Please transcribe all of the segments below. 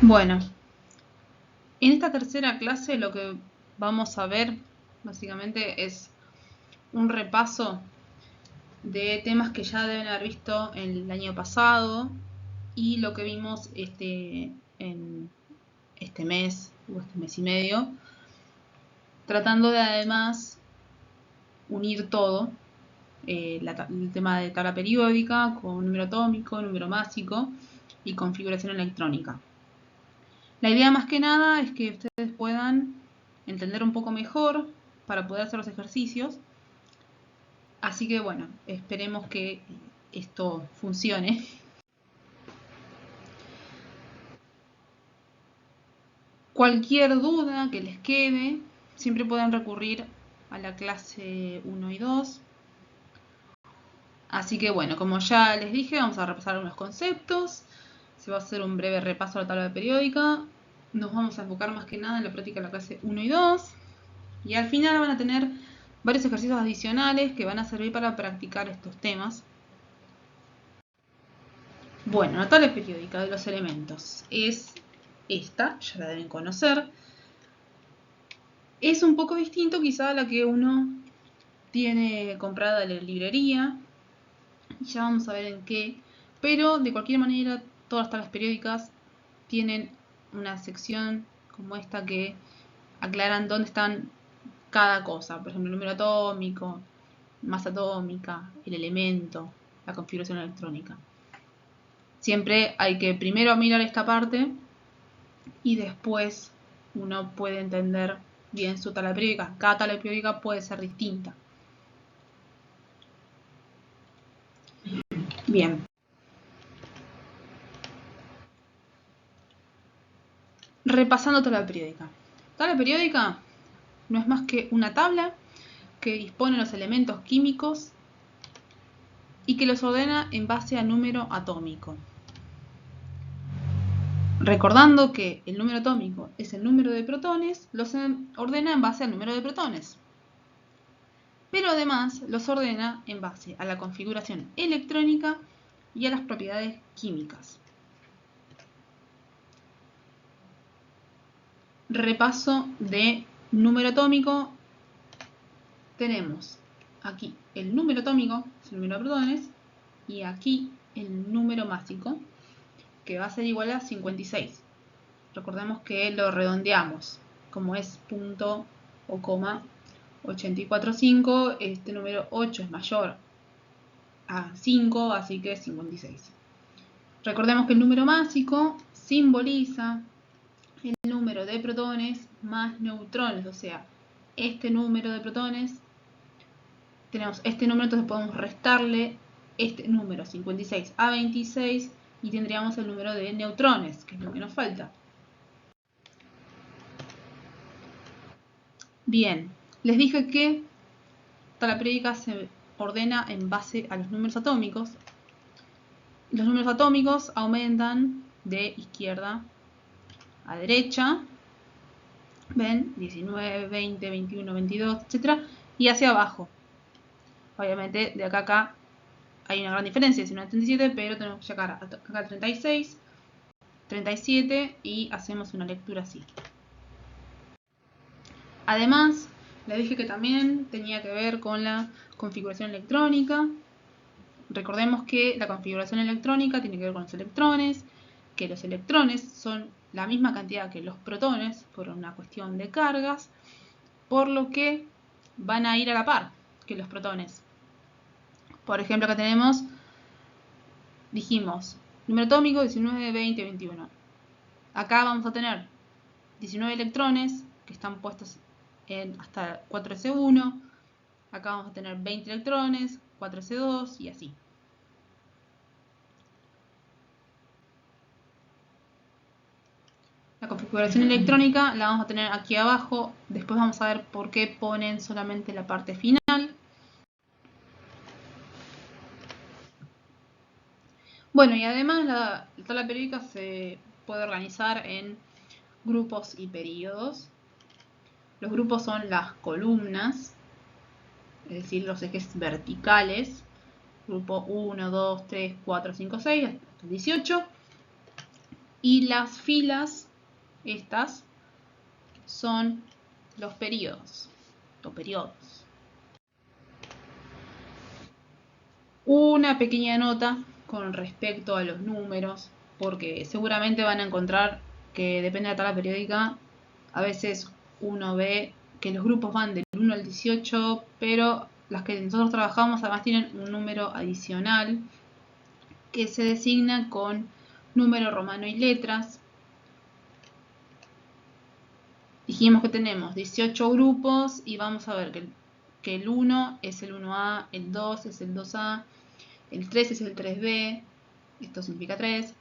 Bueno, en esta tercera clase lo que vamos a ver básicamente es un repaso de temas que ya deben haber visto el año pasado y lo que vimos en este mes o este mes y medio, tratando de además unir todo, el tema de tabla periódica con número atómico, número másico y configuración electrónica. La idea más que nada es que ustedes puedan entender un poco mejor para poder hacer los ejercicios. Así que bueno, esperemos que esto funcione. Cualquier duda que les quede, siempre pueden recurrir a la clase 1 y 2. Así que bueno, como ya les dije, vamos a repasar algunos conceptos. Se va a hacer un breve repaso a la tabla periódica. Nos vamos a enfocar más que nada en la práctica de la clase 1 y 2. Y al final van a tener varios ejercicios adicionales que van a servir para practicar estos temas. Bueno, la tabla periódica de los elementos es esta, ya la deben conocer. Es un poco distinto quizá a la que uno tiene comprada en la librería. Ya vamos a ver en qué. Pero de cualquier manera, todas las tablas periódicas tienen una sección como esta que aclaran dónde están cada cosa. Por ejemplo, el número atómico, masa atómica, el elemento, la configuración electrónica. Siempre hay que primero mirar esta parte y después uno puede entender bien su tabla periódica. Cada tabla periódica puede ser distinta. Bien. Repasando tabla periódica. Tabla periódica no es más que una tabla que dispone los elementos químicos y que los ordena en base a número atómico. Recordando que el número atómico es el número de protones, los ordena en base al número de protones. Pero además los ordena en base a la configuración electrónica y a las propiedades químicas. Repaso de número atómico. Tenemos aquí el número atómico, es el número de protones, y aquí el número másico, que va a ser igual a 56. Recordemos que lo redondeamos, como es punto o coma 845, este número 8 es mayor a 5, así que es 56. Recordemos que el número másico simboliza el número de protones más neutrones, o sea, este número de protones, tenemos este número, entonces podemos restarle este número 56 a 26 y tendríamos el número de neutrones, que es lo que nos falta. Bien, les dije que tabla periódica se ordena en base a los números atómicos. Los números atómicos aumentan de izquierda a derecha. ¿Ven? 19, 20, 21, 22, etc. Y hacia abajo. Obviamente de acá a acá hay una gran diferencia, 19 a 37, pero tenemos que llegar acá a 36, 37 y hacemos una lectura así. Además, les dije que también tenía que ver con la configuración electrónica. Recordemos que la configuración electrónica tiene que ver con los electrones, que los electrones son la misma cantidad que los protones por una cuestión de cargas, por lo que van a ir a la par que los protones. Por ejemplo, acá tenemos, dijimos, número atómico 19, 20, 21. Acá vamos a tener 19 electrones que están puestos en hasta 4s1. Acá vamos a tener 20 electrones, 4s2 y así. La configuración electrónica la vamos a tener aquí abajo. Después vamos a ver por qué ponen solamente la parte final. Bueno, y además la tabla periódica se puede organizar en grupos y períodos. Los grupos son las columnas, es decir, los ejes verticales. Grupo 1, 2, 3, 4, 5, 6, hasta 18. Y las filas, estas, son los periodos. Una pequeña nota con respecto a los números, porque seguramente van a encontrar que depende de la tabla periódica, a veces uno ve que los grupos van del 1 al 18, pero las que nosotros trabajamos además tienen un número adicional que se designa con número romano y letras. Dijimos que tenemos 18 grupos y vamos a ver que el 1 es el 1A, el 2 es el 2A, el 3 es el 3B, esto significa 3,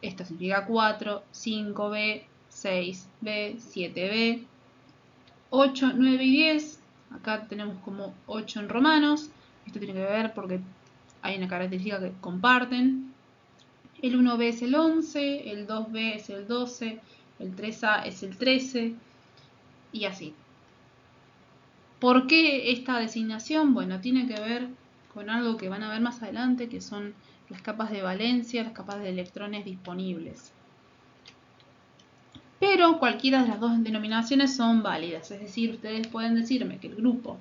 esto significa 4, 5B, 6B, 7B, 8, 9 y 10. Acá tenemos como 8 en romanos. Esto tiene que ver porque hay una característica que comparten. El 1B es el 11, el 2B es el 12, el 3A es el 13 y así. ¿Por qué esta designación? Bueno, tiene que ver con algo que van a ver más adelante, que son las capas de valencia, las capas de electrones disponibles. Pero cualquiera de las dos denominaciones son válidas, es decir, ustedes pueden decirme que el grupo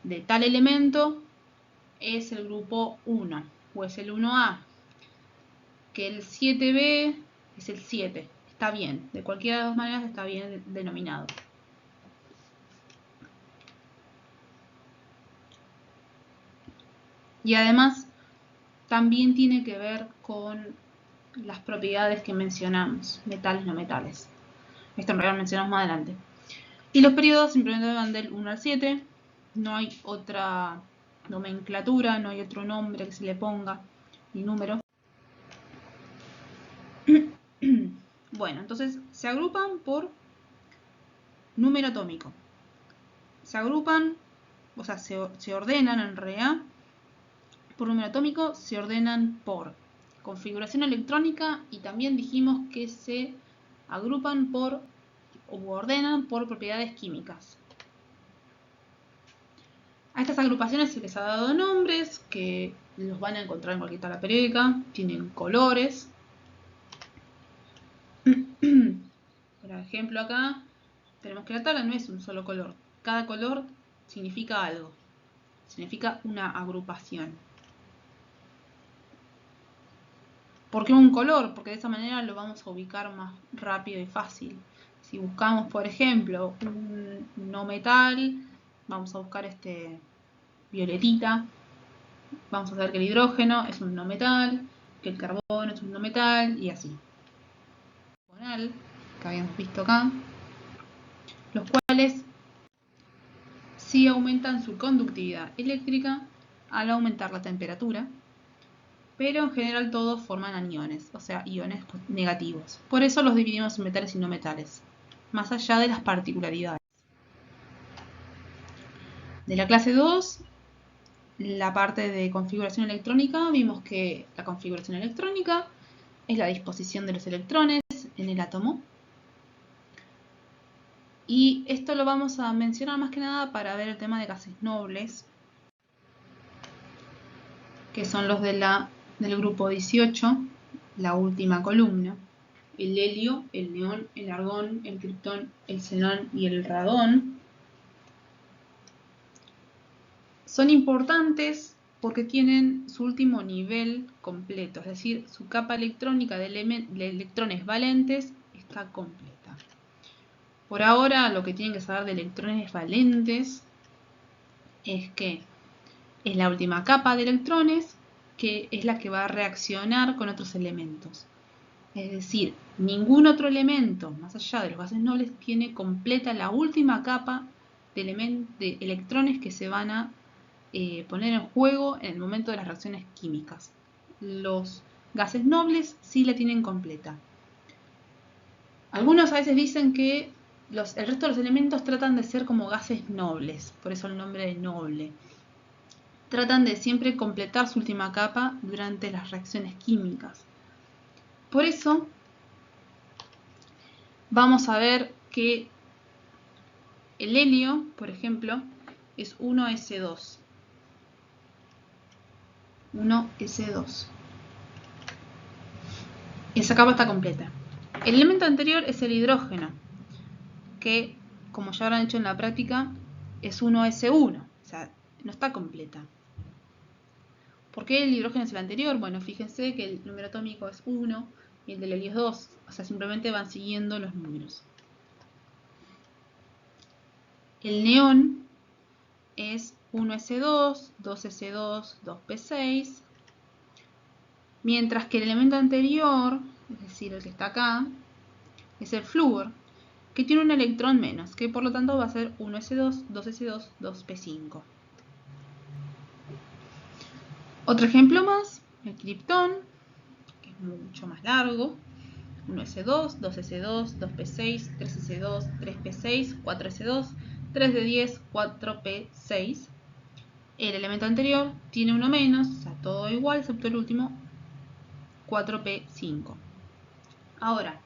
de tal elemento es el grupo 1 o es el 1A, que el 7B es el 7, está bien, de cualquiera de las dos maneras está bien denominado. Y además también tiene que ver con las propiedades que mencionamos, metales, no metales. Esto en realidad lo mencionamos más adelante. Y los periodos simplemente van del 1 al 7, no hay otra nomenclatura, no hay otro nombre que se le ponga, ni número. Bueno, entonces se agrupan por número atómico. Se agrupan, o sea, se ordenan en realidad por número atómico, se ordenan por configuración electrónica y también dijimos que se agrupan por o ordenan por propiedades químicas. A estas agrupaciones se les ha dado nombres que los van a encontrar en cualquier tabla periódica, tienen colores. Por ejemplo, acá tenemos que la tabla no es un solo color, cada color significa algo, significa una agrupación. ¿Por qué un color? Porque de esa manera lo vamos a ubicar más rápido y fácil. Si buscamos, por ejemplo, un no metal, vamos a buscar este violetita. Vamos a ver que el hidrógeno es un no metal, que el carbono es un no metal y así. Que habíamos visto acá, los cuales sí aumentan su conductividad eléctrica al aumentar la temperatura, pero en general todos forman aniones, o sea, iones negativos. Por eso los dividimos en metales y no metales, más allá de las particularidades. De la clase 2, la parte de configuración electrónica, vimos que la configuración electrónica es la disposición de los electrones en el átomo. Y esto lo vamos a mencionar más que nada para ver el tema de gases nobles, que son los del grupo 18, la última columna. El helio, el neón, el argón, el criptón, el xenón y el radón. Son importantes porque tienen su último nivel completo, es decir, su capa electrónica de electrones valentes está completa. Por ahora, lo que tienen que saber de electrones valentes es que es la última capa de electrones que es la que va a reaccionar con otros elementos. Es decir, ningún otro elemento, más allá de los gases nobles, tiene completa la última capa de electrones que se van a poner en juego en el momento de las reacciones químicas. Los gases nobles sí la tienen completa. Algunos a veces dicen que el resto de los elementos tratan de ser como gases nobles, por eso el nombre de noble. Tratan de siempre completar su última capa durante las reacciones químicas. Por eso vamos a ver que el helio, por ejemplo, es 1s2. 1s2. Esa capa está completa. El elemento anterior es el hidrógeno, que, como ya habrán hecho en la práctica, es 1s1, o sea, no está completa. ¿Por qué el hidrógeno es el anterior? Bueno, fíjense que el número atómico es 1 y el del helio es 2, o sea, simplemente van siguiendo los números. El neón es 1s2, 2s2, 2p6, mientras que el elemento anterior, es decir, el que está acá, es el flúor, que tiene un electrón menos, que por lo tanto va a ser 1s2, 2s2, 2p5. Otro ejemplo más, el criptón, que es mucho más largo, 1s2, 2s2, 2p6, 3s2, 3p6, 4s2, 3d10, 4p6. El elemento anterior tiene uno menos, o sea, todo igual, excepto el último, 4p5. Ahora,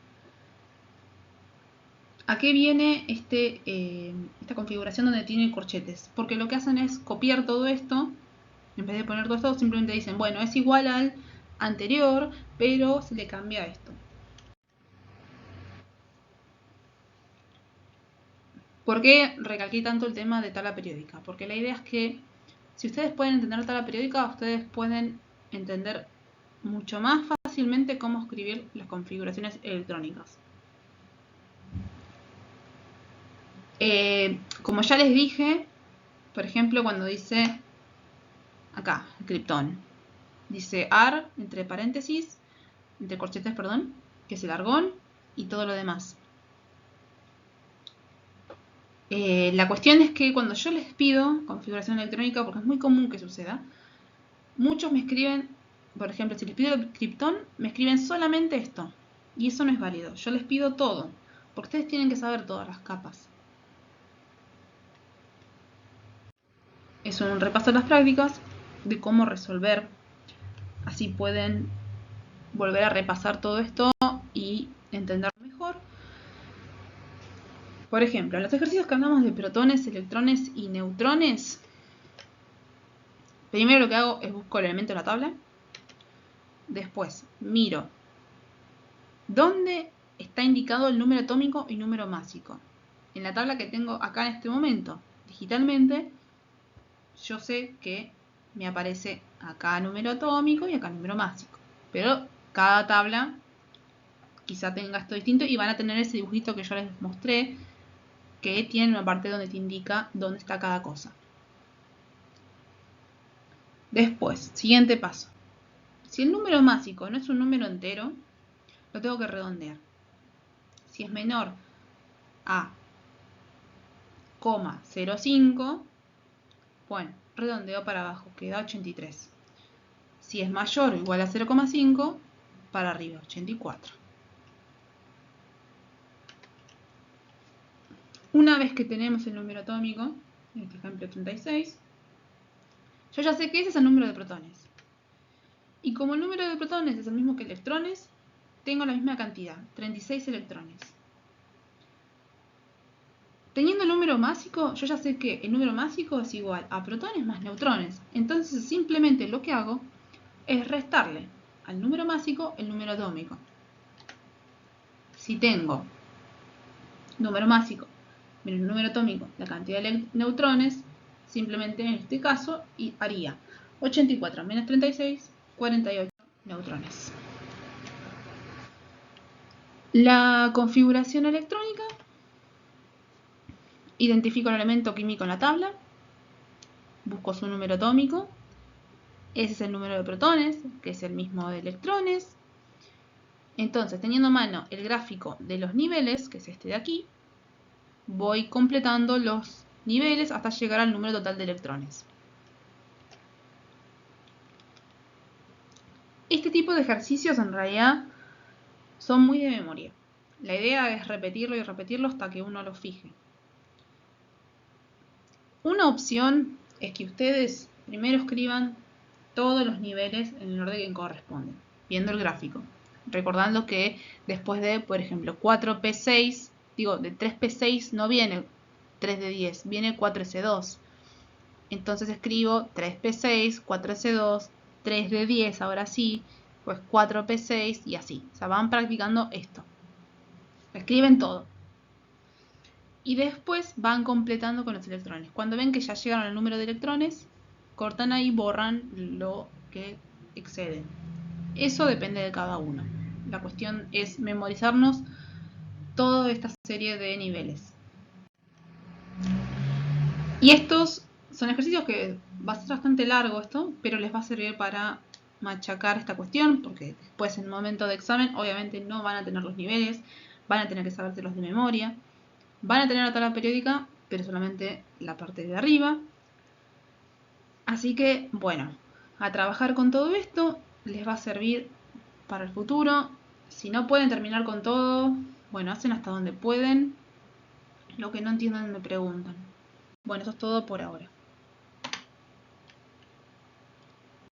¿a qué viene esta configuración donde tiene corchetes? Porque lo que hacen es copiar todo esto, en vez de poner todo esto, simplemente dicen, bueno, es igual al anterior, pero se le cambia esto. ¿Por qué recalqué tanto el tema de tabla periódica? Porque la idea es que si ustedes pueden entender la tabla periódica, ustedes pueden entender mucho más fácilmente cómo escribir las configuraciones electrónicas. Como ya les dije, por ejemplo, cuando dice acá, el criptón, dice AR, entre paréntesis, entre corchetes, perdón, que es el argón y todo lo demás. La cuestión es que cuando yo les pido configuración electrónica, porque es muy común que suceda, muchos me escriben, por ejemplo, si les pido el criptón, me escriben solamente esto. Y eso no es válido. Yo les pido todo, porque ustedes tienen que saber todas las capas. Es un repaso de las prácticas, de cómo resolver. Así pueden volver a repasar todo esto y entenderlo mejor. Por ejemplo, en los ejercicios que hablamos de protones, electrones y neutrones, primero lo que hago es busco el elemento de la tabla. Después miro dónde está indicado el número atómico y número másico. En la tabla que tengo acá en este momento, digitalmente, yo sé que me aparece acá número atómico y acá número másico. Pero cada tabla quizá tenga esto distinto y van a tener ese dibujito que yo les mostré, que tiene una parte donde te indica dónde está cada cosa. Después, siguiente paso. Si el número másico no es un número entero, lo tengo que redondear. Si es menor a 0,05, bueno, redondeo para abajo, queda 83. Si es mayor o igual a 0,5, para arriba, 84. Una vez que tenemos el número atómico, en este ejemplo 36, yo ya sé que ese es el número de protones. Y como el número de protones es el mismo que electrones, tengo la misma cantidad, 36 electrones. Teniendo el número másico, yo ya sé que el número másico es igual a protones más neutrones. Entonces simplemente lo que hago es restarle al número másico el número atómico. Si tengo número másico menos número atómico, la cantidad de neutrones, simplemente en este caso haría 84 menos 36, 48 neutrones. La configuración electrónica, identifico el elemento químico en la tabla, busco su número atómico, ese es el número de protones, que es el mismo de electrones. Entonces, teniendo a mano el gráfico de los niveles, que es este de aquí, voy completando los niveles hasta llegar al número total de electrones. Este tipo de ejercicios en realidad son muy de memoria. La idea es repetirlo y repetirlo hasta que uno lo fije. Una opción es que ustedes primero escriban todos los niveles en el orden que corresponden, viendo el gráfico. Recordando que después de, por ejemplo, 4p6, de 3p6 no viene 3d10, viene 4s2. Entonces escribo 3p6, 4s2, 3d10, ahora sí, pues 4p6 y así. O sea, van practicando esto. Escriben todo. Y después van completando con los electrones. Cuando ven que ya llegaron al número de electrones, cortan ahí y borran lo que excede. Eso depende de cada uno. La cuestión es memorizarnos toda esta serie de niveles. Y estos son ejercicios que va a ser bastante largo esto, pero les va a servir para machacar esta cuestión, porque después en el momento de examen obviamente no van a tener los niveles, van a tener que sabérselos de memoria, van a tener la tabla periódica, pero solamente la parte de arriba. Así que, bueno, a trabajar con todo esto les va a servir para el futuro. Si no pueden terminar con todo, bueno, hacen hasta donde pueden. Lo que no entiendan me preguntan. Bueno, eso es todo por ahora.